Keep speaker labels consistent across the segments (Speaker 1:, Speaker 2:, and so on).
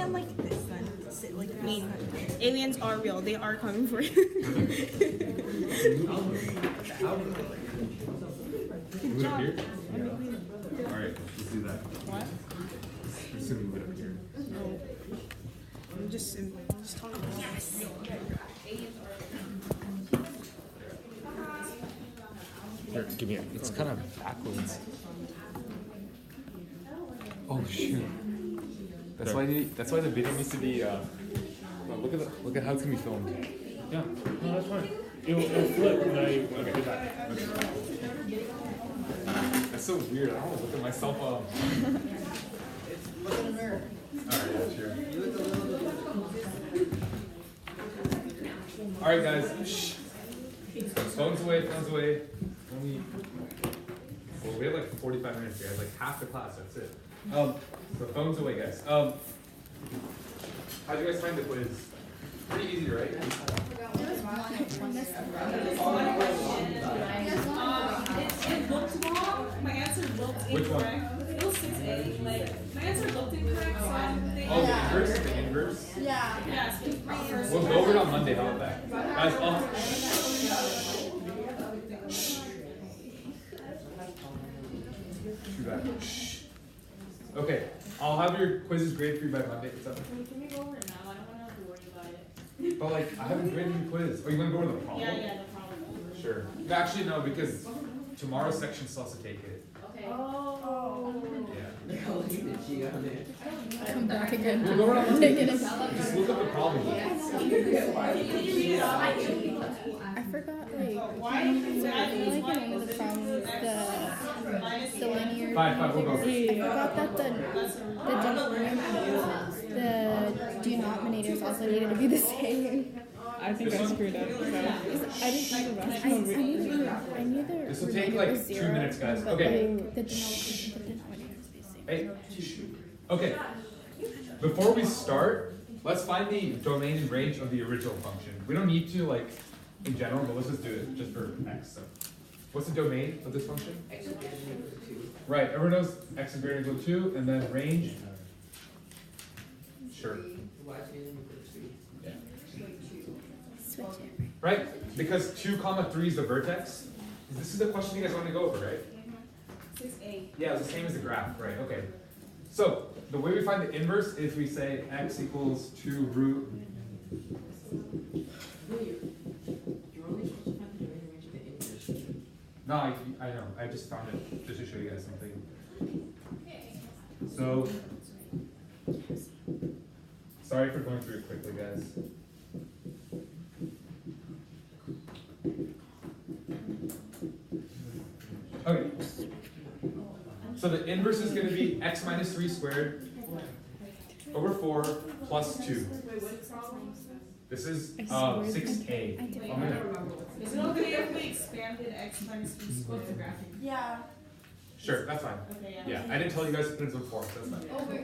Speaker 1: sound like this then. Like, I mean, aliens are real. They are coming for you.
Speaker 2: Move it up here? Alright, let's do that.
Speaker 1: What?
Speaker 2: Just move it up here.
Speaker 1: No. I'm just talking. Yes.
Speaker 2: Here, give me it. It's kind of backwards. Oh shoot. That's why the video needs to be look at how it's gonna be filmed.
Speaker 3: Yeah, no, that's fine. It'll flip when I do that.
Speaker 2: That's so weird. I don't want to look at myself up.
Speaker 4: Look in the mirror.
Speaker 2: Alright, yeah, sure.
Speaker 4: You look a little
Speaker 2: Alright guys. Shh. Phones away, Only well, we have like 45 minutes here. Like half the class, that's it. So phones away, guys. How'd you guys find the quiz? Pretty easy, right?
Speaker 5: It looked wrong. My answer looked
Speaker 2: Which one?
Speaker 5: incorrect. It was 6A. Like, my answer looked incorrect, so I'm
Speaker 2: Oh, the inverse? The inverse?
Speaker 5: yeah. Yes, first.
Speaker 2: We'll go over it on Monday. How about that? Guys, Too bad. Shh. Okay, I'll have your quizzes graded for you by Monday. What's up?
Speaker 5: Can we go over it now? I don't want to worry about it.
Speaker 2: But like, I haven't graded your quiz. Oh, you want to go over the problem?
Speaker 5: Yeah, the problem.
Speaker 2: Sure. Actually, no, because tomorrow's section still has to take it.
Speaker 5: Okay. Oh.
Speaker 2: Yeah.
Speaker 1: Come back again.
Speaker 2: We'll go around
Speaker 1: Take it.
Speaker 2: Just look up the problem.
Speaker 1: I forgot, like, so I feel like in one of the problems, the linear.
Speaker 2: Fine, we'll go.
Speaker 1: I forgot that the denominators also needed to be the same.
Speaker 6: I think I screwed up. So.
Speaker 1: I knew the
Speaker 2: This will take like 2 minutes, guys.
Speaker 1: but
Speaker 2: Okay.
Speaker 1: like, the denominators be the same.
Speaker 2: Hey. Okay. Before we start, let's find the domain and range of the original function. We don't need to like in general, but let's just do it just for x. So, what's the domain of this function?
Speaker 4: X is greater than equal to 2.
Speaker 2: Right. Everyone knows x is greater than equal to 2, and then range. Sure.
Speaker 4: Y is greater than equal to 3.
Speaker 2: Yeah.
Speaker 1: Switch it.
Speaker 2: Right? Because 2, 3 is the vertex. This is the question you guys want to go over, right?
Speaker 5: 6A.
Speaker 2: Yeah, it's the same as the graph, right? Okay. So the way we find the inverse is we say x equals 2 root.
Speaker 4: You're only supposed to find the domain and range of the inverse.
Speaker 2: No, I know. I just found it just to show you guys something. So, sorry for going through it quickly, guys. Okay. So the inverse is going to be x minus 3 squared over 4 plus 2. This is 6a.
Speaker 5: Is it okay if we expanded x minus 3 squared?
Speaker 1: Yeah.
Speaker 2: Sure, that's fine.
Speaker 5: Okay,
Speaker 2: Yeah, I didn't tell you guys to put it in form, so that's fine.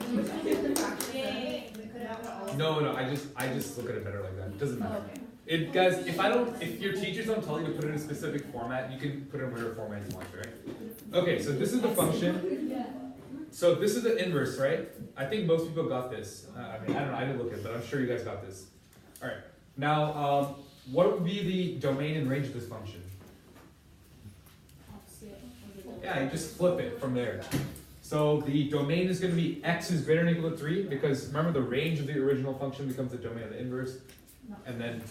Speaker 2: No, I just look at it better like that. It doesn't matter. It guys, if your teachers don't tell you to put it in a specific format, you can put it in whatever format you want to, right? Okay, so this is the function. So this is the inverse, right? I think most people got this. I mean, I don't know, I didn't look at it, but I'm sure you guys got this. All right. Now, what would be the domain and range of this function? Yeah, you just flip it from there. So the domain is going to be x is greater than or equal to 3, because remember the range of the original function becomes the domain of the inverse, and then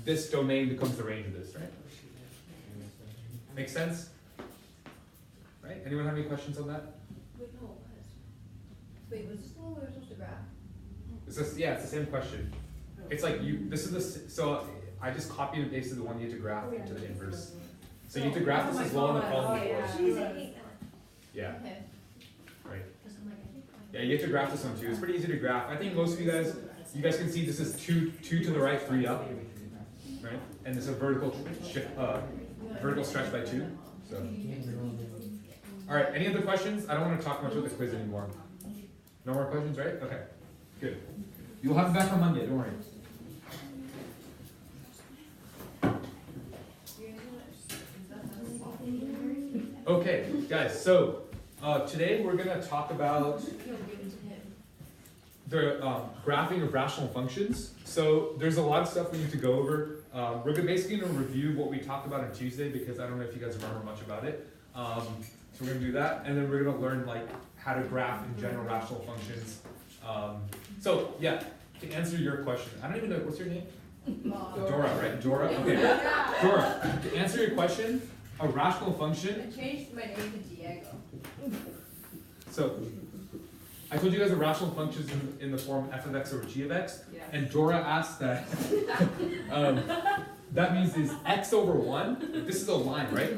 Speaker 2: this domain becomes the range of this, right? Make sense? Right? Anyone have any questions on that?
Speaker 7: Wait, was this the one we were supposed to graph?
Speaker 2: It's just, yeah, it's the same question. It's like this is so I just copied and pasted the one you have to graph into the inverse. So you have to graph this as well in the problem before. Yeah. Right. Yeah, you have to graph this one too. It's pretty easy to graph. I think most of you guys can see this is 2 to the right, 3 up, right? And this is a vertical stretch by 2. So, all right. Any other questions? I don't want to talk much about the quiz anymore. No more questions, right? Okay. Good. You'll have it back on Monday. Don't worry. Okay, guys. So today we're gonna talk about the graphing of rational functions. So there's a lot of stuff we need to go over. We're basically going to review what we talked about on Tuesday because I don't know if you guys remember much about it. So we're going to do that, and then we're going to learn like how to graph in general rational functions. So yeah, to answer your question, I don't even know, what's your name? Dora, right? Dora? Okay. Dora, to answer your question, a rational function.
Speaker 7: I changed my name to Diego.
Speaker 2: So, I told you guys a rational function is in the form f of x over g of x,
Speaker 7: Yeah.
Speaker 2: and Dora asked that, that means is x over 1, this is a line, right?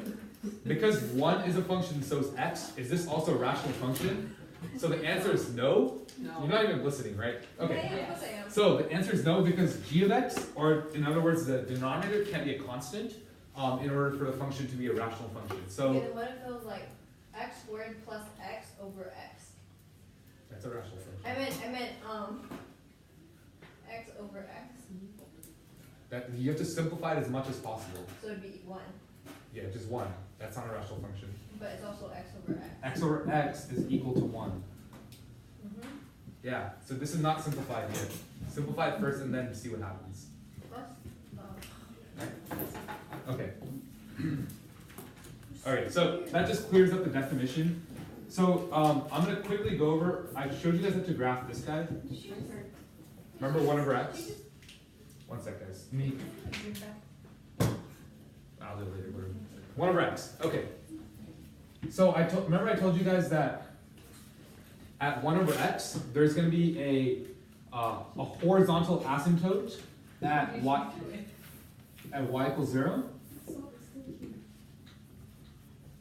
Speaker 2: Because 1 is a function, so is x, is this also a rational function? So the answer is no. You're not even listening, right? Okay. So the answer is no because g of x, or in other words, the denominator can't be a constant in order for the function to be a rational function. So
Speaker 7: Okay, then what if it was like x squared plus x over x?
Speaker 2: that's a rational function.
Speaker 7: I meant x over x.
Speaker 2: That you have to simplify it as much as possible.
Speaker 7: So it'd be 1.
Speaker 2: Yeah, just 1. That's not a rational function.
Speaker 7: But it's also x over x.
Speaker 2: X over x is equal to 1.
Speaker 7: Mm-hmm.
Speaker 2: Yeah, so this is not simplified yet. Simplify it first and then see what happens.
Speaker 7: Plus,
Speaker 2: Okay. Alright, so that just clears up the definition. So I'm going to quickly go over, I showed you guys how to graph this guy. Remember 1 over x? One sec, guys. Me. I'll do it later. Whatever. 1 over x. Okay. So remember I told you guys that at 1 over x, there's going to be a horizontal asymptote at y equals 0.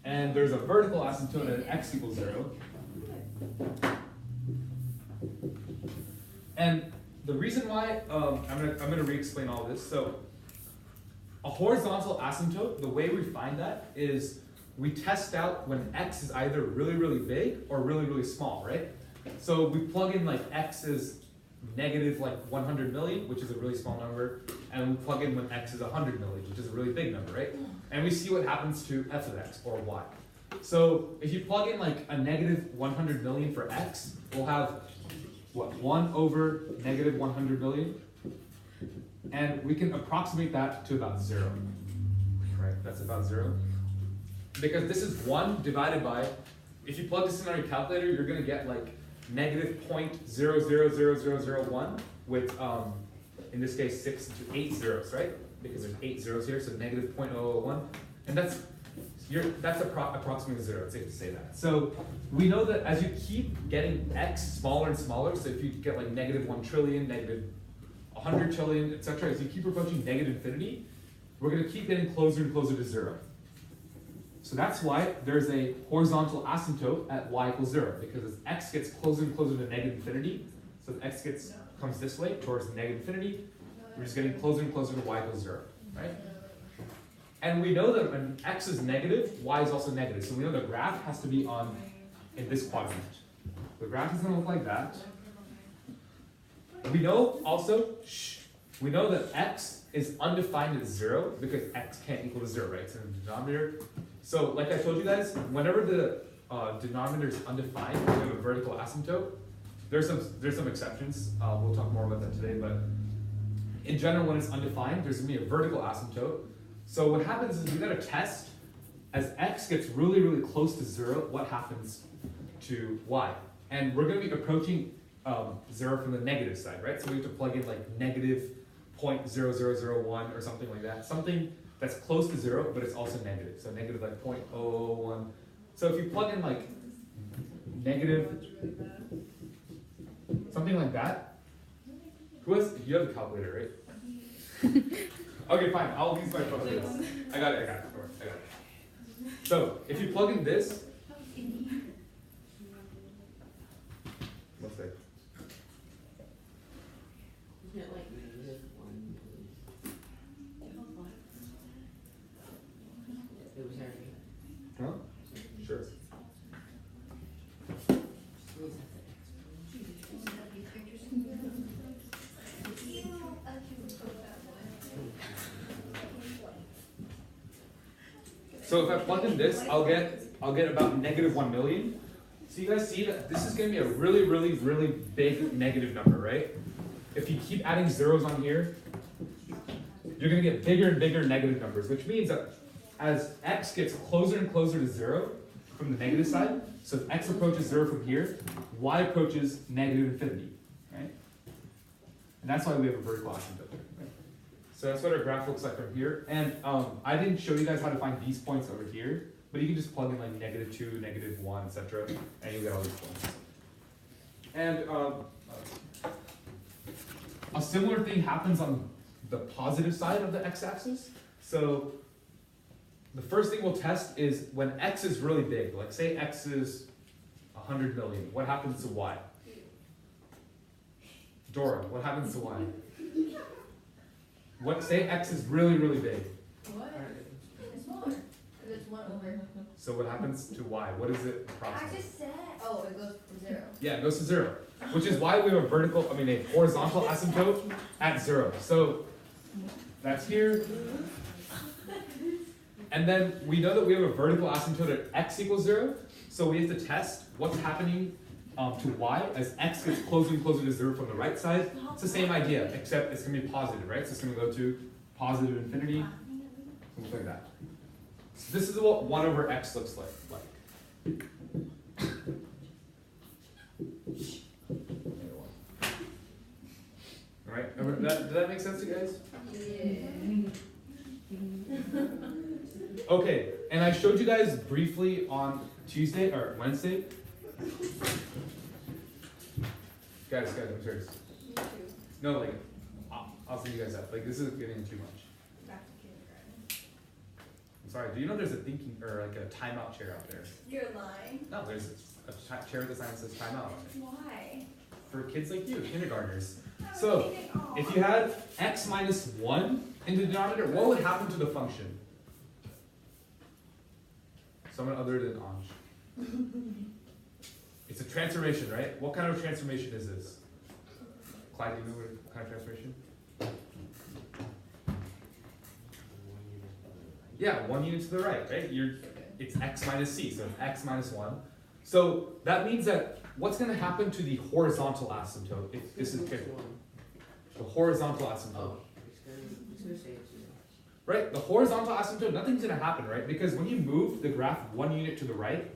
Speaker 2: And there's a vertical asymptote at x equals 0. And the reason why, I'm gonna re-explain all this. So a horizontal asymptote, the way we find that is we test out when x is either really, really big or really, really small, right? So we plug in like x is negative like 100 million, which is a really small number, and we plug in when x is 100 million, which is a really big number, right? And we see what happens to f of x, or y. So if you plug in like a negative 100 million for x, we'll have, what, 1 over negative 100 million? And we can approximate that to about 0, right? That's about 0. Because this is 1 divided by, if you plug this in on your calculator, you're going to get like negative 0.000001 with, in this case, 6 to 8 zeros, right? Because there's 8 zeros here, so negative 0.001. And that's approximately 0, it's safe to say that. So we know that as you keep getting x smaller and smaller, so if you get like negative 1 trillion, negative 100 trillion, etc., as you keep approaching negative infinity, we're going to keep getting closer and closer to 0. So that's why there's a horizontal asymptote at y equals 0, because as x gets closer and closer to negative infinity, so as x comes this way towards negative infinity, we're just getting closer and closer to y equals 0, right? And we know that when x is negative, y is also negative. So we know the graph has to be in this quadrant. The graph is going to look like that. We know also, we know that x is undefined at 0 because x can't equal to 0, right? It's in the denominator. So like I told you guys, whenever the denominator is undefined, we have a vertical asymptote. There's some exceptions. We'll talk more about that today, but in general, when it's undefined, there's going to be a vertical asymptote. So what happens is we got to test, as x gets really, really close to 0, what happens to y? And we're going to be approaching 0 from the negative side, right? So we have to plug in like negative 0.0001 or something like that. Something that's close to 0, but it's also negative. So negative like 0.001. So if you plug in like negative, something like that. You have a calculator, right? Okay, fine. I'll use my phone for this. I got it. Of course, I got it. So if you plug in this, what's that?
Speaker 4: Isn't it like negative 1 million? It was already.
Speaker 2: Huh? Sure. So if I plug in this, I'll get about negative 1 million. So you guys see that this is going to be a really, really, really big negative number, right? If you keep adding zeros on here, you're going to get bigger and bigger negative numbers, which means that as x gets closer and closer to 0 from the negative side, so if x approaches 0 from here, y approaches negative infinity, right? And that's why we have a vertical asymptote there. Right? So that's what our graph looks like from here. And I didn't show you guys how to find these points over here, but you can just plug in like -2, -1, etc., and you'll get all these points. And a similar thing happens on the positive side of the x-axis. So the first thing we'll test is when x is really big, like say x is 100 million, what happens to y? Dora, what happens to y? What, say x is really, really big.
Speaker 7: What? It's smaller. If it's 1 over.
Speaker 2: So what happens to y? What is it
Speaker 7: I
Speaker 2: approximately?
Speaker 7: just said. Oh, it goes to 0.
Speaker 2: Yeah, it goes to 0, which is why we have a horizontal asymptote at 0. So that's here. And then we know that we have a vertical asymptote at x equals 0. So we have to test what's happening to y as x gets closer and closer to 0 from the right side. It's the same idea, except it's going to be positive, right? So it's going to go to positive infinity, something like that. So this is what 1 over x looks like. All right, did that make sense to you guys?
Speaker 7: Yeah.
Speaker 2: Okay, and I showed you guys briefly on Tuesday or Wednesday. Guys, I'm serious.
Speaker 7: Me too.
Speaker 2: No, like, I'll see you guys up. Like, this is getting too much.
Speaker 7: Back to kindergarten.
Speaker 2: I'm sorry. Do you know there's a thinking or like a timeout chair out there?
Speaker 7: You're lying.
Speaker 2: No, there's a chair with the sign that says timeout on it
Speaker 7: Why?
Speaker 2: for kids like you, kindergartners. So, if you had x minus 1 in the denominator, what would happen to the function? Someone other than Anj. It's a transformation, right? What kind of transformation is this? Clyde, do you know what kind of transformation? Yeah, 1 unit to the right, right? It's x minus c, so it's x minus 1. So that means that what's going to happen to the horizontal asymptote if this is the horizontal asymptote?
Speaker 4: It's gonna say it's 0.
Speaker 2: Right? The horizontal asymptote, nothing's going to happen, right? Because when you move the graph 1 unit to the right,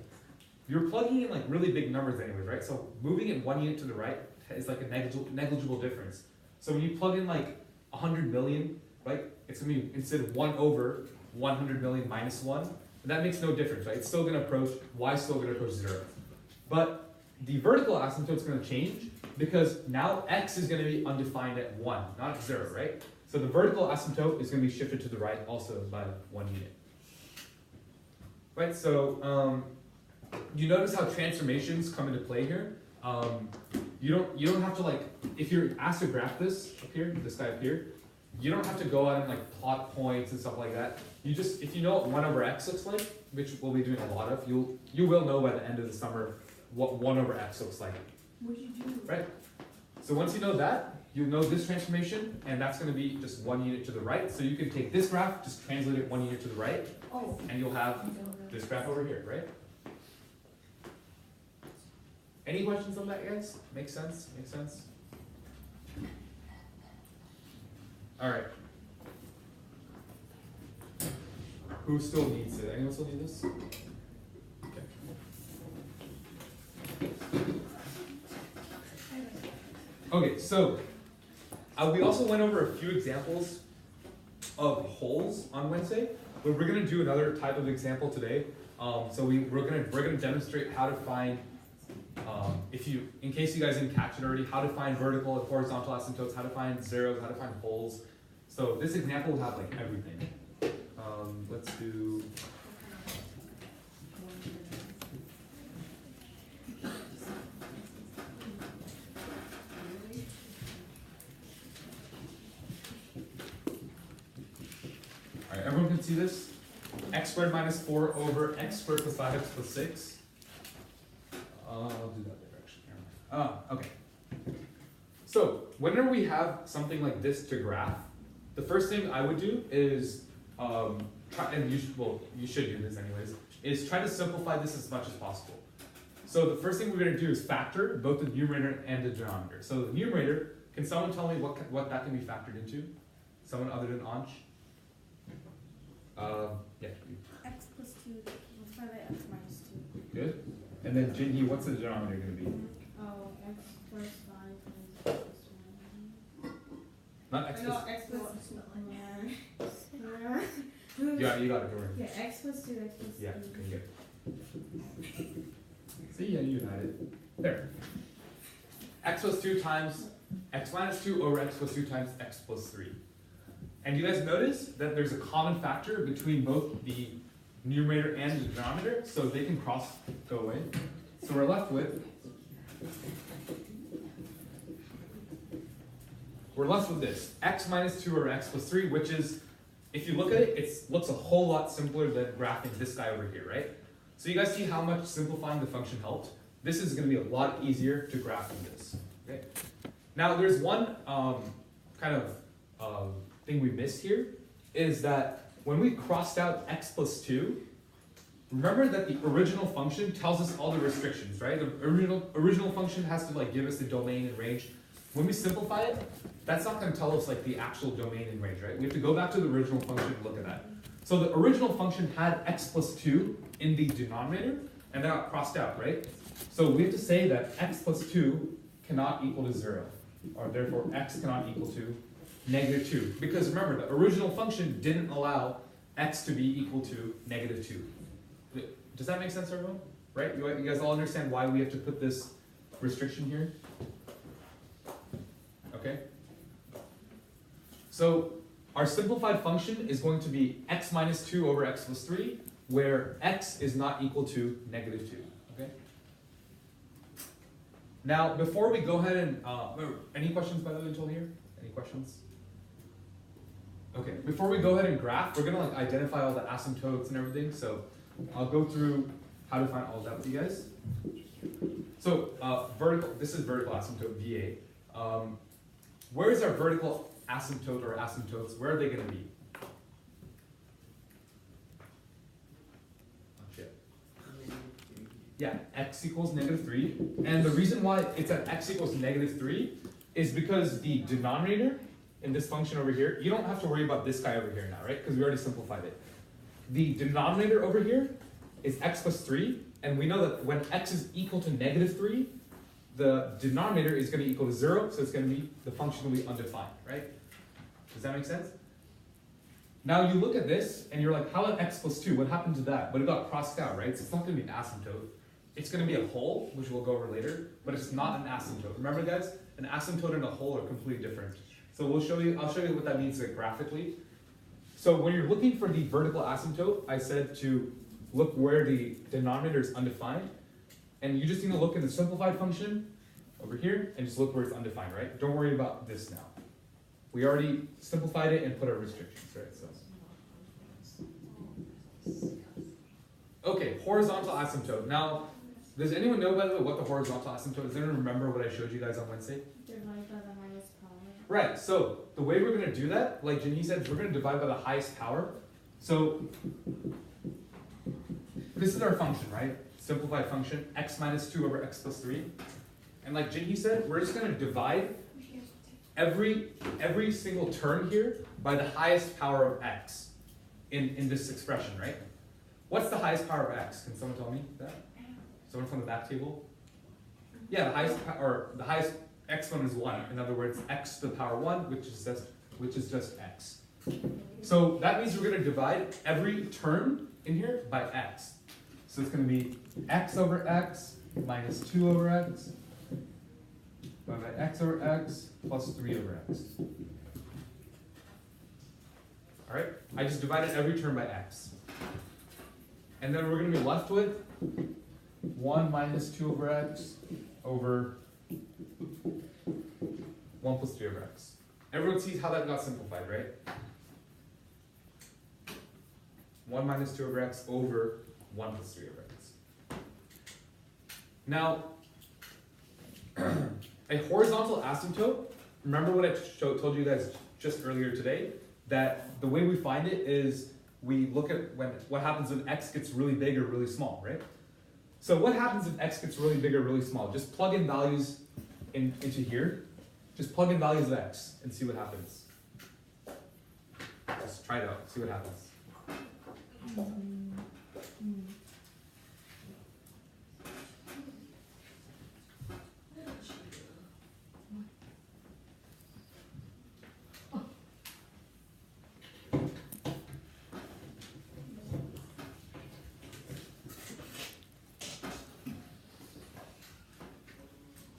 Speaker 2: you're plugging in like really big numbers anyways, right? So moving it 1 unit to the right is like a negligible difference. So when you plug in like 100 million, right? It's going to be instead of 1 over 100 million minus 1, that makes no difference, right? It's still going to approach, y is still going to approach 0. But the vertical asymptote is going to change because now x is going to be undefined at 1, not at 0, right? So the vertical asymptote is going to be shifted to the right also by 1 unit. Right, so you notice how transformations come into play here. You don't have to like, if you're asked to graph this up here, this guy up here, you don't have to go out and like plot points and stuff like that. You just, if you know what 1 over x looks like, which we'll be doing a lot of, you will know by the end of the summer what 1 over x looks like.
Speaker 7: What'd you do?
Speaker 2: Right? So once you know that, you'll know this transformation, and that's going to be just 1 unit to the right. So you can take this graph, just translate it 1 unit to the right,
Speaker 7: Oh.
Speaker 2: and you'll have this graph over here, right? Any questions on that, guys? Make sense? Make sense? All right. Who still needs it? Anyone still need this? Okay, so we also went over a few examples of holes on Wednesday, but we're gonna do another type of example today. So we're gonna demonstrate how to find, in case you guys didn't catch it already, how to find vertical and horizontal asymptotes, how to find zeros, how to find holes. So this example will have like everything. Let's do. Alright, everyone can see this? X squared minus 4 over x squared plus 5x plus 6. I'll do that later actually. Okay. So, whenever we have something like this to graph, the first thing I would do is, you should do this anyways, is try to simplify this as much as possible. So the first thing we're going to do is factor both the numerator and the denominator. So the numerator, can someone tell me what that can be factored into? Someone other than Ansh? Yeah.
Speaker 1: X plus 2 multiplied by x minus 2.
Speaker 2: Good. And then Jinhee, what's the denominator going to be?
Speaker 1: Oh, x plus 5 times x plus 1.
Speaker 2: Not x
Speaker 5: No,
Speaker 2: plus.
Speaker 5: X plus.
Speaker 2: Yeah, you got it. Don't worry.
Speaker 1: Yeah, x plus 2, x plus 3.
Speaker 2: Yeah, okay, good. See, yeah, you had it. There. X plus 2 times x minus 2 over x plus 2 times x plus 3. And you guys notice that there's a common factor between both the numerator and the denominator, so they can go away. So we're left with this, x minus 2 over x plus 3, which is, if you look at it, it looks a whole lot simpler than graphing this guy over here, right? So you guys see how much simplifying the function helped? This is going to be a lot easier to graph than this. Okay. Now there's one kind of thing we missed here, is that when we crossed out x plus 2, remember that the original function tells us all the restrictions, right? The original function has to like give us the domain and range. When we simplify it, that's not going to tell us like the actual domain and range, right? We have to go back to the original function and look at that. So the original function had x plus 2 in the denominator, and that got crossed out, right? So we have to say that x plus 2 cannot equal to 0, or therefore x cannot equal to negative 2. Because remember, the original function didn't allow x to be equal to negative 2. Does that make sense, everyone? Right? You guys all understand why we have to put this restriction here? Okay? So our simplified function is going to be x minus 2 over x plus 3, where x is not equal to negative 2. Okay? Now, before we go ahead and, any questions by the way until here? Any questions? Okay, before we go ahead and graph, we're gonna like identify all the asymptotes and everything, so I'll go through how to find all of that with you guys. So, this is vertical asymptote, VA. Where is our vertical asymptote or asymptotes? Where are they gonna be? Yeah, x equals negative 3. And the reason why it's at x equals negative 3 is because the denominator in this function over here, you don't have to worry about this guy over here now, right? Because we already simplified it. The denominator over here is x plus 3, and we know that when x is equal to negative 3, the denominator is going to equal to 0, so it's going to be, the function will be undefined, right? Does that make sense? Now you look at this, and you're like, how about x plus 2? What happened to that? But it got crossed out, right? So it's not going to be an asymptote. It's going to be a hole, which we'll go over later, but it's not an asymptote. Remember, guys, an asymptote and a hole are completely different. So I'll show you what that means like, graphically. So when you're looking for the vertical asymptote, I said to look where the denominator is undefined, and you just need to look in the simplified function over here, and just look where it's undefined, right? Don't worry about this now. We already simplified it and put our restrictions, right? So. Okay, horizontal asymptote. Now, does anyone know, by the way, what the horizontal asymptote is? Does anyone remember what I showed you guys on Wednesday?
Speaker 1: Divided by the highest power.
Speaker 2: Right, so the way we're going to do that, like Jinhee said, is we're going to divide by the highest power. So this is our function, right? Simplified function, x minus 2 over x plus 3. And like Jinhee said, we're just going to divide every single term here by the highest power of x in this expression, right? What's the highest power of x? Can someone tell me that? Someone from the back table? Yeah, the highest exponent is 1. In other words, x to the power 1, which is just x. So that means we're going to divide every term in here by x. So it's going to be x over x minus 2 over x by x over x plus 3 over x. All right, I just divided every term by x. And then we're going to be left with 1 minus 2 over x over 1 plus 3 over x. Everyone sees how that got simplified, right? 1 minus 2 over x over 1 plus 3 over x. Now, a horizontal asymptote, remember what I told you guys just earlier today? That the way we find it is we look at what happens when x gets really big or really small, right? So what happens if x gets really big or really small? Just plug in values into here. Just plug in values of x and see what happens. Just try it out, see what happens.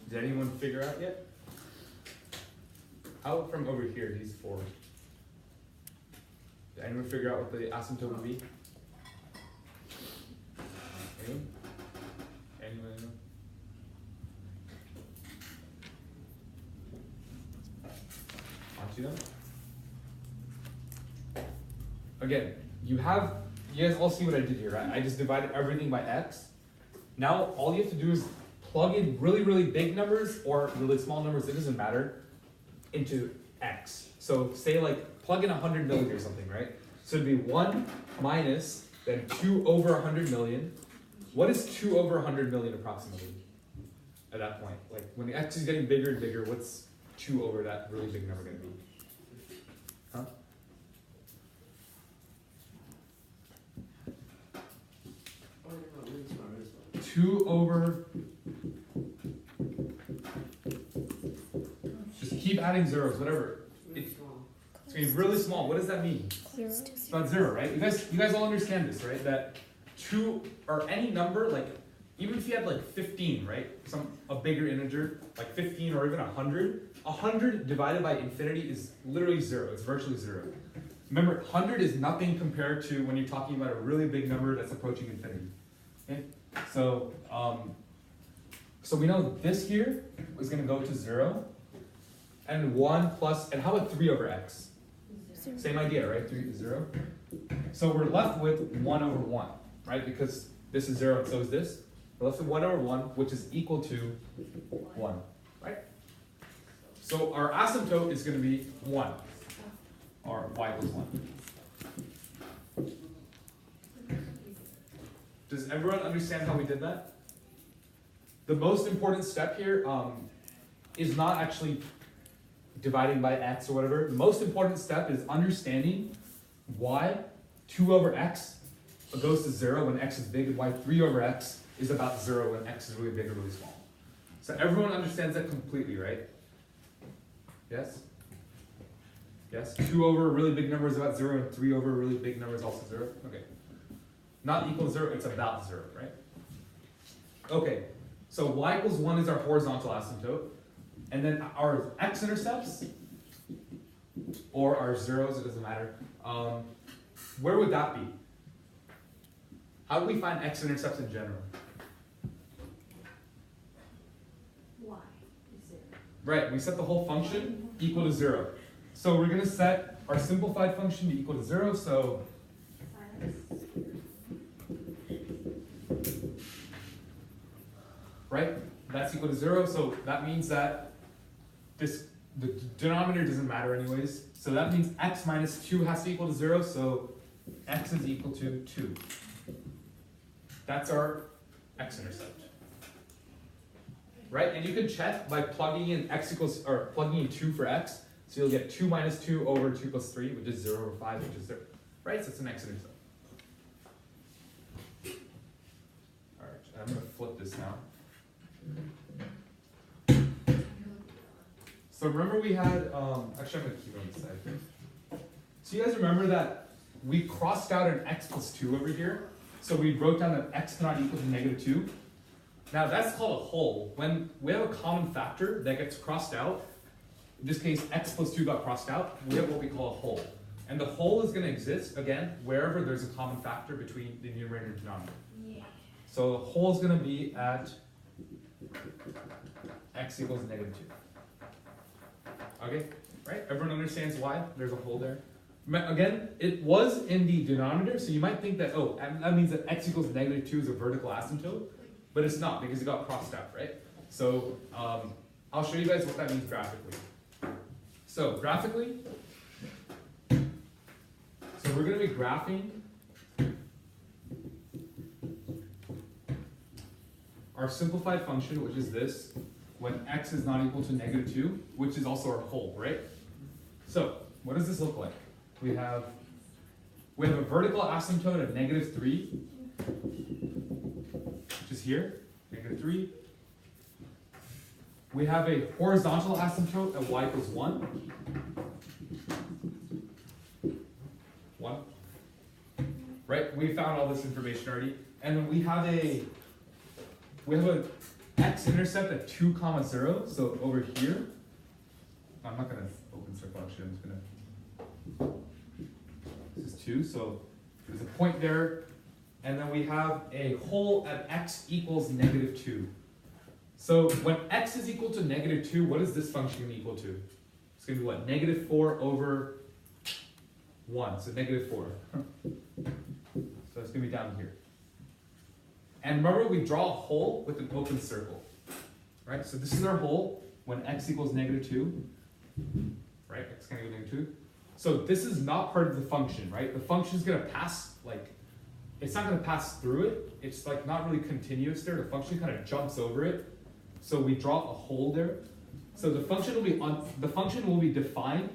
Speaker 2: Did anyone figure out yet? How from over here, these four? Did anyone figure out what the asymptote would be? Anyone? Anyone? On to them. Again, you guys all see what I did here, right? I just divided everything by x. Now all you have to do is plug in really, really big numbers or really small numbers, it doesn't matter, into x. So say like plug in 100 million or something, right? So it'd be 1 minus then 2 over 100 million. What is 2 over 100 million approximately at that point? Like when the x is getting bigger and bigger, what's 2 over that really big number going to be? Huh?
Speaker 4: Oh, no, really small, really small.
Speaker 2: 2 over, just keep adding zeros, whatever.
Speaker 4: Really small.
Speaker 2: It's going to be really small. What does that mean?
Speaker 1: Zero.
Speaker 2: It's about 0, right? You guys all understand this, right? That 2 or any number, like even if you had like 15, right? A bigger integer, like 15 or even 100. 100 divided by infinity is literally 0. It's virtually 0. Remember, 100 is nothing compared to when you're talking about a really big number that's approaching infinity. Okay? So, so we know this here is going to go to 0. And 1 plus, and how about 3 over x?
Speaker 1: Zero.
Speaker 2: Same idea, right? 3 is 0. So we're left with 1 over 1, right? Because this is 0 and so is this. We're left with 1 over 1, which is equal to 1, right? So our asymptote is going to be 1, or y equals 1. Does everyone understand how we did that? The most important step here is not actually dividing by x or whatever. The most important step is understanding why 2 over x goes to 0 when x is big and why 3 over x is about 0 when x is really big or really small. So everyone understands that completely, right? Yes? Yes? 2 over a really big number is about 0 and 3 over a really big number is also 0? Okay. Not equal to 0, it's about 0, right? Okay, so y equals 1 is our horizontal asymptote. And then our x-intercepts, or our zeros, it doesn't matter, where would that be? How do we find x-intercepts in general?
Speaker 7: Y is 0.
Speaker 2: Right, we set the whole function equal to 0. So we're going to set our simplified function to equal to 0, so right, that's equal to 0, so that means that the denominator doesn't matter anyways, so that means x minus 2 has to equal to 0, so x is equal to 2. That's our x-intercept. Right, and you can check by plugging in x equals, or plugging in 2 for x, so you'll get 2 minus 2 over 2 plus 3, which is 0 over 5, which is 0. Right, so it's an x-intercept. Alright, I'm going to flip this now. So remember we had, actually I'm going to keep it on the side. So you guys remember that we crossed out an x plus 2 over here. So we wrote down that x cannot equal to negative 2. Now that's called a hole. When we have a common factor that gets crossed out, in this case x plus 2 got crossed out, we have what we call a hole. And the hole is going to exist, again, wherever there's a common factor between the numerator and denominator.
Speaker 7: Yeah.
Speaker 2: So the hole is going to be at x equals negative 2. Okay, right? Everyone understands why there's a hole there? Again, it was in the denominator, so you might think that, oh, that means that x equals negative 2 is a vertical asymptote, but it's not because it got crossed out, right? So I'll show you guys what that means graphically. So graphically, so we're going to be graphing our simplified function, which is this, when x is not equal to -2, which is also our whole, right? So, what does this look like? We have a vertical asymptote at -3, which is here, -3. We have a horizontal asymptote at y equals 1. 1. Right? We found all this information already. And then we have a x-intercept at 2, 0. So over here, I'm not gonna open circle actually, I'm just gonna, this is 2, so there's a point there. And then we have a hole at x equals -2. So when x is equal to -2, what is this function going to be equal to? It's going to be what? -4 over 1, so -4. So it's going to be down here. And remember, we draw a hole with an open circle, right? So this is our hole when x equals -2, right? X can equal -2. So this is not part of the function, right? The function is going to pass, like, it's not going to pass through it. It's like not really continuous there. The function kind of jumps over it. So we draw a hole there. So the function will be defined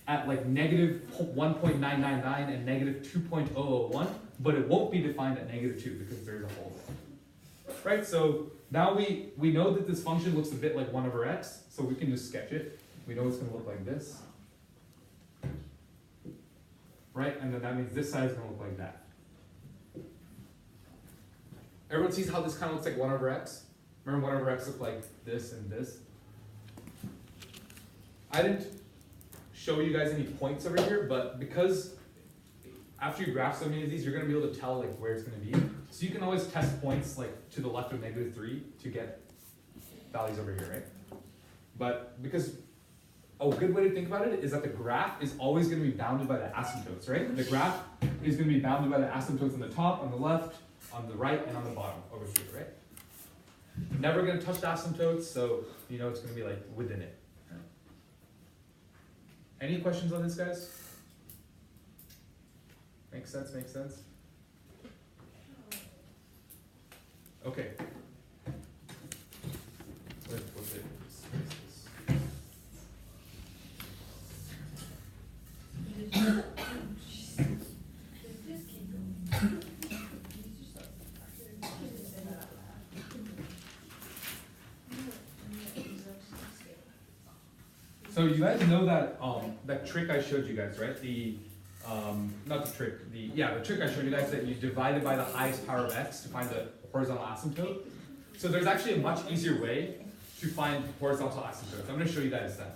Speaker 2: at like -1.999 and -2.001, but it won't be defined at -2 because there's a hole there. Right? So now we know that this function looks a bit like 1 over x, so we can just sketch it. We know it's going to look like this. Right? And then that means this side is going to look like that. Everyone sees how this kind of looks like 1 over x? Remember 1 over x looked like this and this? I didn't show you guys any points over here, but because after you graph so many of these, you're going to be able to tell like where it's going to be. So you can always test points like to the left of -3 to get values over here, right? But because a good way to think about it is that the graph is always going to be bounded by the asymptotes, right? The graph is going to be bounded by the asymptotes on the top, on the left, on the right, and on the bottom over here, right? Never going to touch the asymptotes, so you know it's going to be like within it. Any questions on this, guys? Makes sense, makes sense? Okay. What's it? So you guys know that that trick I showed you guys, right? Not the trick, the trick I showed you guys that you divided by the highest power of x to find the horizontal asymptote. So there's actually a much easier way to find horizontal asymptotes. I'm going to show you that instead.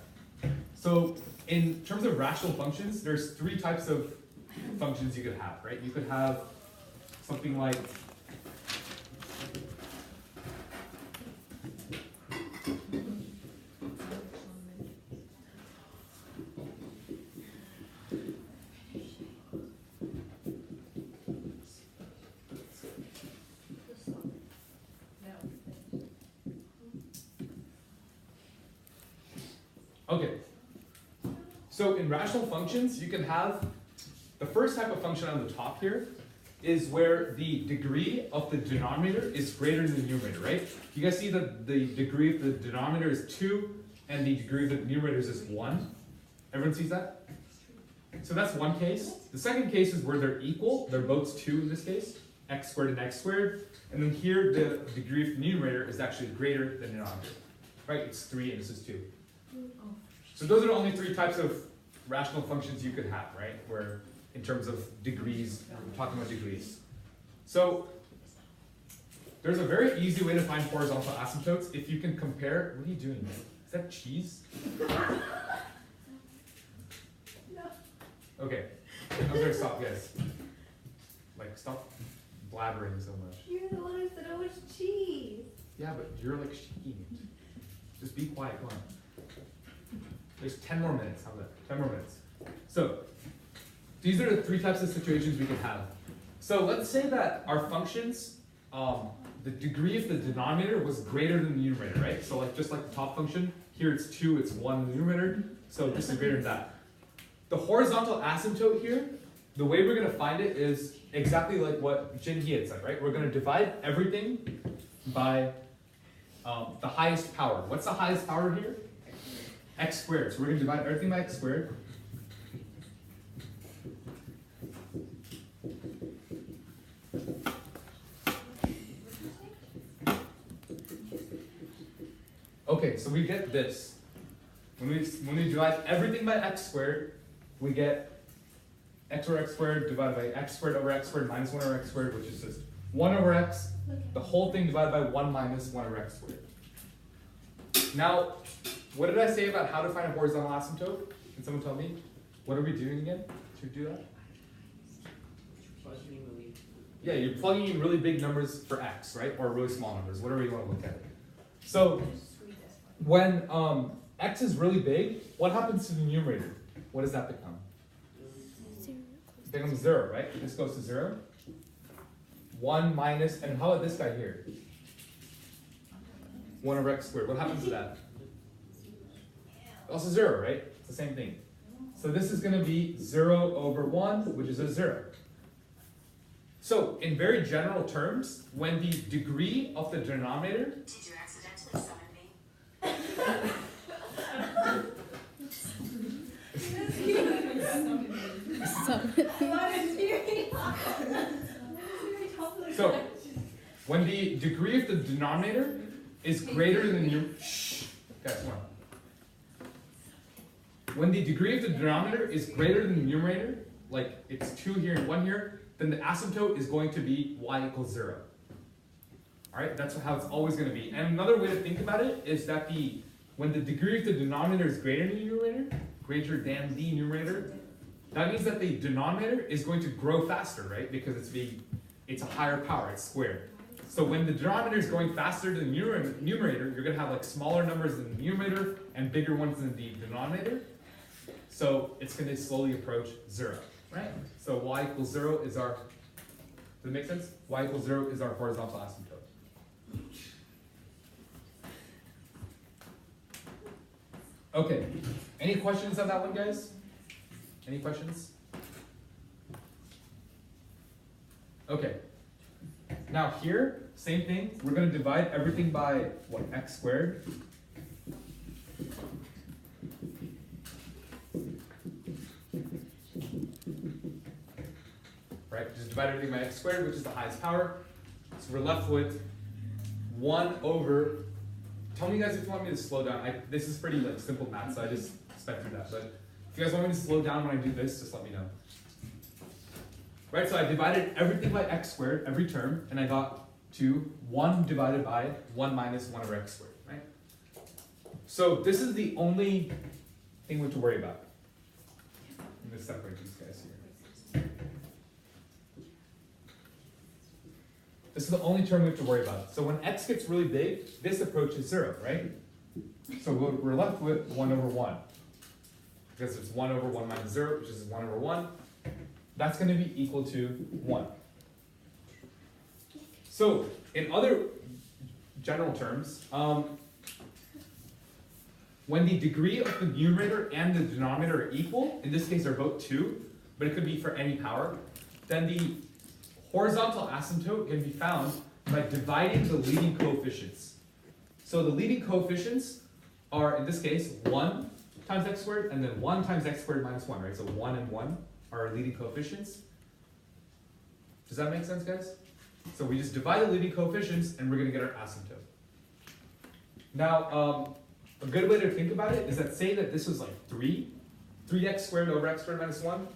Speaker 2: So in terms of rational functions, there's 3 types of functions you could have, right? You could have something like okay. So in rational functions, you can have the first type of function on the top here is where the degree of the denominator is greater than the numerator, right? You guys see that the degree of the denominator is 2 and the degree of the numerator is 1. Everyone sees that? So that's one case. The second case is where they're equal. They're both 2 in this case, x squared and x squared. And then here the degree of the numerator is actually greater than the denominator, right? It's 3 and this is 2. So those are the only 3 types of rational functions you could have, right? Where in terms of degrees, we're talking about degrees. So there's a very easy way to find horizontal asymptotes if you can compare. What are you doing, man? Is that cheese?
Speaker 7: No.
Speaker 2: Okay, I'm gonna stop, guys. Like, stop blabbering so much.
Speaker 7: You're the one who said it was cheese.
Speaker 2: Yeah, but you're like shaking it. Just be quiet, come on. There's 10 more minutes, how's that? 10 more minutes. So, these are the 3 types of situations we could have. So let's say that our functions, the degree of the denominator was greater than the numerator, right? So like just like the top function, here it's 2, it's 1 in the numerator, so this is greater than that. The horizontal asymptote here, the way we're going to find it is exactly like what Jin He had said, right? We're going to divide everything by the highest power. What's the highest power here? X squared. So we're going to divide everything by x squared. Okay, so we get this. When we divide everything by x squared, we get x over x squared divided by x squared over x squared minus 1 over x squared, which is just 1 over x, the whole thing divided by 1 minus 1 over x squared. Now, what did I say about how to find a horizontal asymptote? Can someone tell me? What are we doing again to do that? Yeah, you're plugging in really big numbers for x, right? Or really small numbers, whatever you want to look at. So, when x is really big, what happens to the numerator? What does that become? It becomes 0, right? This goes to 0. 1 minus, and how about this guy here? 1 over x squared. What happens to that? Also 0, right? It's the same thing. So this is going to be 0 over 1, which is a 0. So, in very general terms, when the degree of the denominator...
Speaker 8: Did you accidentally summon me?
Speaker 2: So, when the degree of the denominator is greater than the guys, come on. When the degree of the denominator is greater than the numerator, like it's 2 here and 1 here, then the asymptote is going to be y equals 0. Alright, that's how it's always going to be. And another way to think about it is that when the degree of the denominator is greater than the numerator, that means that the denominator is going to grow faster, right? Because it's a higher power, it's squared. So when the denominator is going faster than the numerator, you're going to have like smaller numbers in the numerator and bigger ones in the denominator. So it's going to slowly approach 0, right? So y equals 0 is our, does it make sense? Y equals 0 is our horizontal asymptote. Okay, any questions on that one, guys? Any questions? Okay, now here, same thing, we're going to divide everything by, what, x squared? Right, just divide everything by x squared, which is the highest power. So we're left with 1 over, tell me guys if you want me to slow down. This is pretty like simple math, so I just sped through that. But if you guys want me to slow down when I do this, just let me know. Right, so I divided everything by x squared, every term, and I got to 1 divided by 1 minus 1 over x squared, right? So this is the only thing we have to worry about. I'm going to separate these guys here. This is the only term we have to worry about. So when x gets really big, this approaches 0, right? So we're left with 1 over 1. Because it's 1 over 1 minus 0, which is 1 over 1. That's going to be equal to 1. So in other general terms, when the degree of the numerator and the denominator are equal, in this case they're both 2, but it could be for any power, then the horizontal asymptote can be found by dividing the leading coefficients. So the leading coefficients are, in this case, 1 times x squared, and then 1 times x squared minus 1, right? So 1 and 1 are our leading coefficients. Does that make sense, guys? So we just divide the leading coefficients, and we're going to get our asymptote. Now, a good way to think about it is that say that this was like 3x squared over x squared minus 1.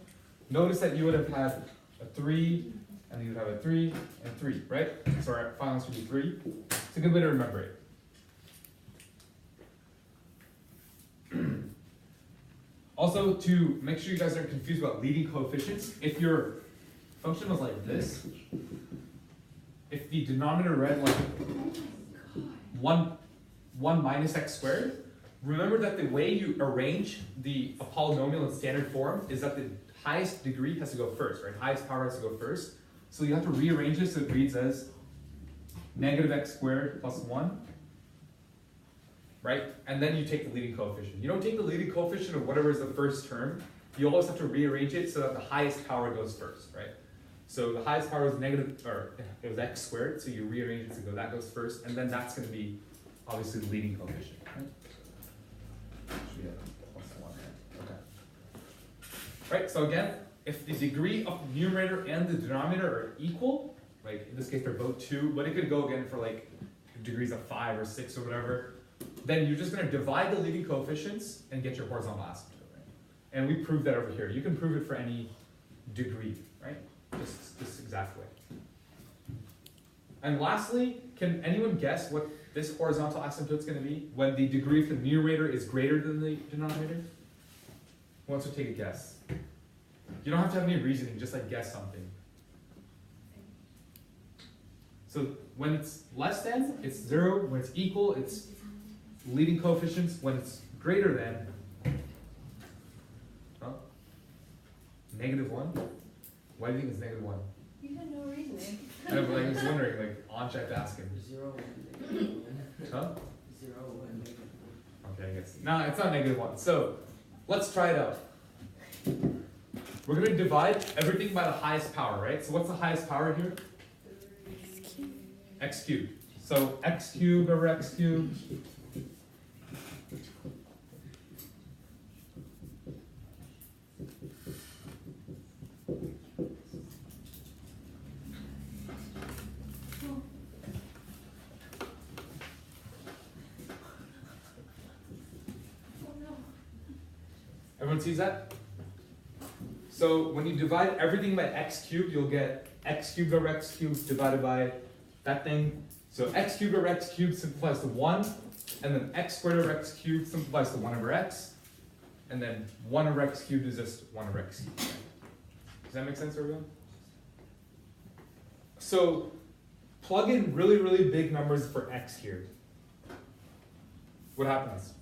Speaker 2: Notice that you would have had a 3, and you would have a 3 and 3, right? So our final answer would be 3. It's a good way to remember it. Also, to make sure you guys aren't confused about leading coefficients, if your function was like this, if the denominator read like 1 minus x squared, remember that the way you arrange the polynomial in standard form is that the highest degree has to go first, right? Highest power has to go first. So you have to rearrange this so it reads as negative x squared plus 1, right? And then you take the leading coefficient. You don't take the leading coefficient of whatever is the first term. You always have to rearrange it so that the highest power goes first, right? So the highest power was negative, or it was x squared, so you rearrange it to go, that goes first, and then that's going to be obviously the leading coefficient, right? Should we have +1 there? Okay. Right, so again, if the degree of the numerator and the denominator are equal, like in this case they're both 2, but it could go again for like degrees of 5 or 6 or whatever, then you're just going to divide the leading coefficients and get your horizontal asymptote, right? And we proved that over here. You can prove it for any degree, right? Just this exact way. And lastly, can anyone guess what this horizontal asymptote is going to be when the degree of the numerator is greater than the denominator? Who wants to take a guess? You don't have to have any reasoning, just like guess something. So when it's less than, it's 0. When it's equal, it's leading coefficients. When it's greater than, -1. Why do you think it's -1?
Speaker 7: You had no reasoning.
Speaker 2: I was wondering, like, Ansh, I have to ask him.
Speaker 4: 0 and
Speaker 2: Huh?
Speaker 4: 0 and
Speaker 2: Okay, I guess. No, it's not -1. So let's try it out. We're going to divide everything by the highest power, right? So what's the highest power here? X cubed. So x cubed over x cubed. Everyone sees that? So when you divide everything by x cubed, you'll get x cubed over x cubed divided by that thing. So x cubed over x cubed simplifies to 1, and then x squared over x cubed simplifies to 1 over x, and then 1 over x cubed is just 1 over x cubed. Does that make sense, everyone? So plug in really, really big numbers for x here. What happens?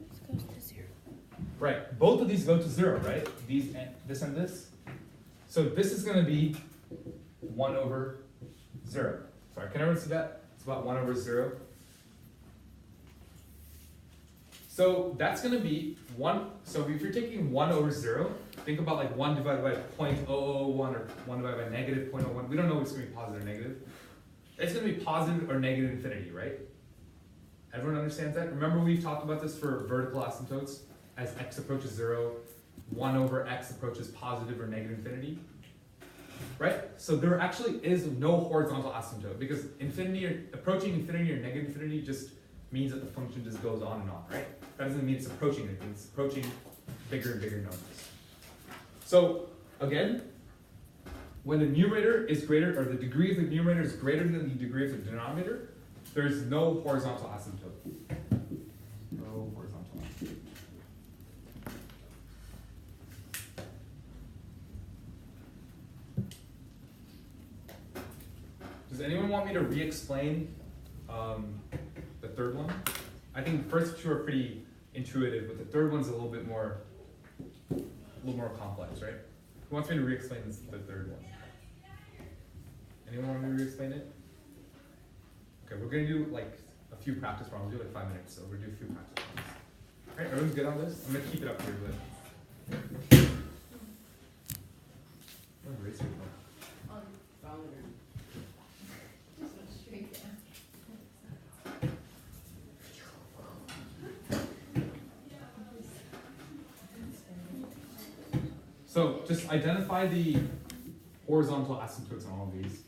Speaker 1: This goes to 0.
Speaker 2: Right, both of these go to 0, right? These and this and this. So this is going to be 1 over 0. Sorry, can everyone see that? It's about 1 over 0. So that's going to be 1. So if you're taking 1 over 0, think about like 1 divided by 0.001 or 1 divided by negative 0.01. We don't know if it's going to be positive or negative. It's going to be positive or negative infinity, right? Everyone understands that? Remember we've talked about this for vertical asymptotes. As x approaches 0, 1 over x approaches positive or negative infinity. Right? So there actually is no horizontal asymptote because infinity or approaching infinity or negative infinity just means that the function just goes on and on, right? That doesn't mean it's approaching anything, it's approaching bigger and bigger numbers. So again, when the numerator is greater, or the degree of the numerator is greater than the degree of the denominator, there is no horizontal asymptote. No horizontal asymptote. Does anyone want me to re-explain the third one? I think the first two are pretty intuitive, but the third one's a little bit more complex, right? Who wants me to re-explain the third one? Anyone want me to re-explain it? Okay, we're gonna do like a few practice problems. We'll do like 5 minutes, so we're gonna do a few practice problems. All right, everyone's good on this? I'm gonna keep it up here, but. Oh, erase your phone.
Speaker 4: founder.
Speaker 7: Just go straight down.
Speaker 2: So just identify the horizontal asymptotes on all of these.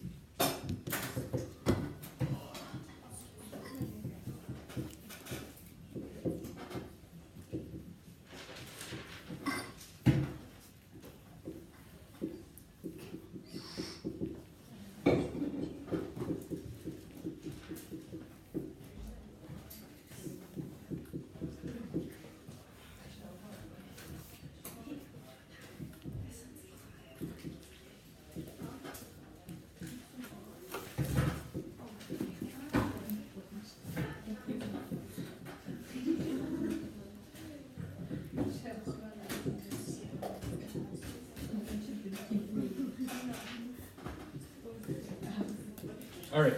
Speaker 2: All right,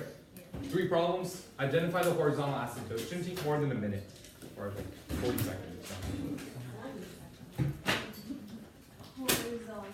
Speaker 2: 3 problems. Identify the horizontal asymptote. It shouldn't take more than a minute or like 40 seconds or something.
Speaker 7: Horizontal.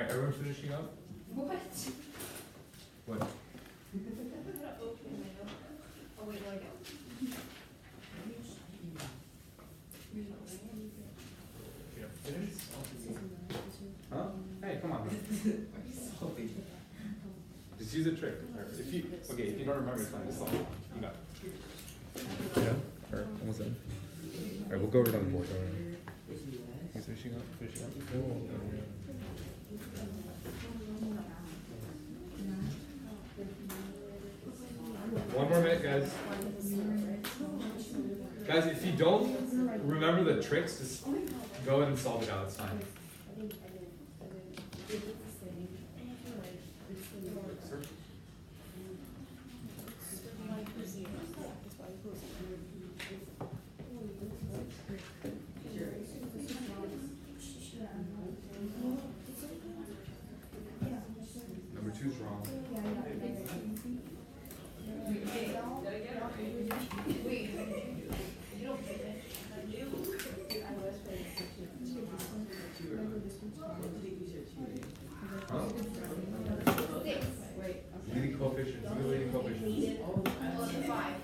Speaker 2: Alright, everyone finishing up?
Speaker 7: What?
Speaker 2: What?
Speaker 7: Oh wait, no, I don't.
Speaker 2: Huh? Hey, come on. Just use a trick. Or if you if you don't remember, it's fine. Just solve it. You got it. Yeah? Or almost done. Alright, we'll go over it on the board. He's finishing up. Finishing up. One more minute, guys. Guys, if you don't remember the tricks, just go ahead and solve it out. It's fine. Number 2 is wrong. Huh? Leading coefficients. Look at leading coefficients.
Speaker 7: Oh, it's a 5.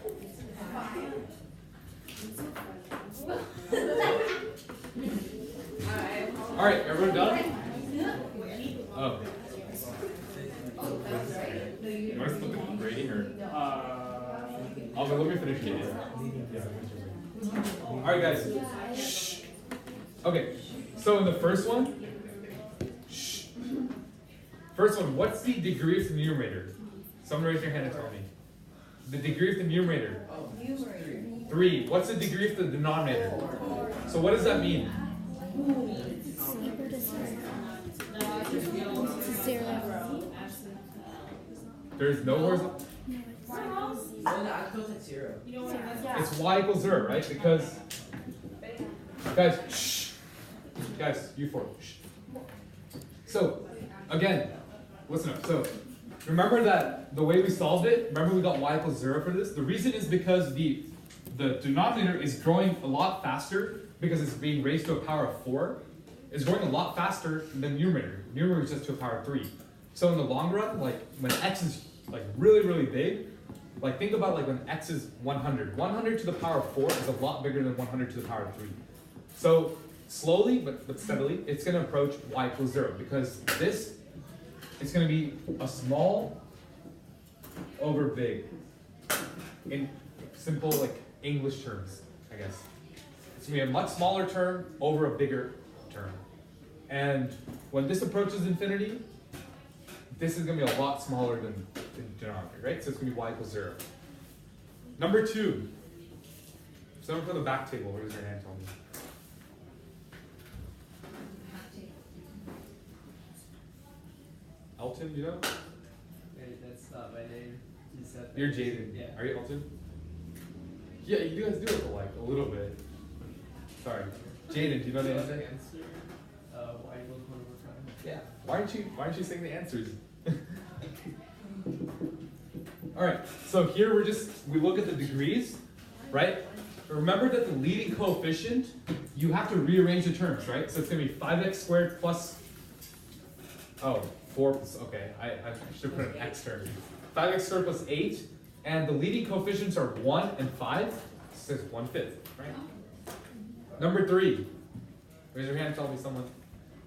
Speaker 2: Alright, everyone done? Oh. Am I supposed to put the grading or? Oh, but let me finish it. Alright, guys. Shh. Okay, so in the first one, shh. First one, what's the degree of the numerator? Someone raise your hand and tell me. The degree of the numerator. 3. What's the degree of the denominator? So what does that mean? There's no horizontal. It's y equals 0, right? Because, guys, shh. Guys, you 4. Shh. So, again, listen up. So, remember that the way we solved it, remember we got y equals 0 for this? The reason is because the denominator is growing a lot faster because it's being raised to a power of 4. It's growing a lot faster than the numerator. The numerator is just to a power of 3. So in the long run, like when x is like really, really big, like think about like when x is 100. 100 to the power of 4 is a lot bigger than 100 to the power of 3. So slowly, but steadily, it's going to approach y equals 0 because this is going to be a small over big in simple like English terms, I guess. It's going to be a much smaller term over a bigger term. And when this approaches infinity, this is going to be a lot smaller than the denominator, right? So it's going to be y equals 0. Number 2. Someone from the back table, raise your hand, tell me. Elton, you know?
Speaker 9: Wait, that's not my name. You said that.
Speaker 2: You're Jaden.
Speaker 9: Yeah.
Speaker 2: Are you Elton? Yeah, you guys do look alike, a little bit. Sorry. Jaden, do you know the answer?
Speaker 9: Y equals 1 over 5.
Speaker 2: Yeah. Why aren't you saying the answers? Alright, so here we look at the degrees, right? Remember that the leading coefficient, you have to rearrange the terms, right? So it's gonna be 5x squared plus 4 plus, okay, I should put an x term. 5x squared plus 8, and the leading coefficients are 1 and 5, so it's 1/5, right? Number 3, raise your hand, tell me someone.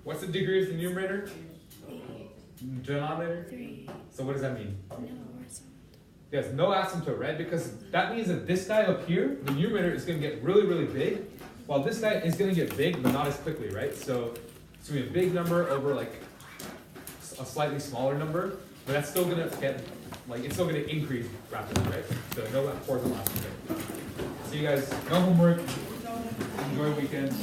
Speaker 2: What's the degree of the numerator? Denominator?
Speaker 1: 3.
Speaker 2: So what does that mean?
Speaker 1: No horizontal.
Speaker 2: Yes, no asymptote, right? Because that means that this guy up here, the numerator is going to get really, really big, while this guy is going to get big, but not as quickly, right? So it's going to be a big number over like a slightly smaller number, but that's still going to get, like, it's still going to increase rapidly, right? So no horizontal asymptote. See you guys. No homework. Enjoy the weekend.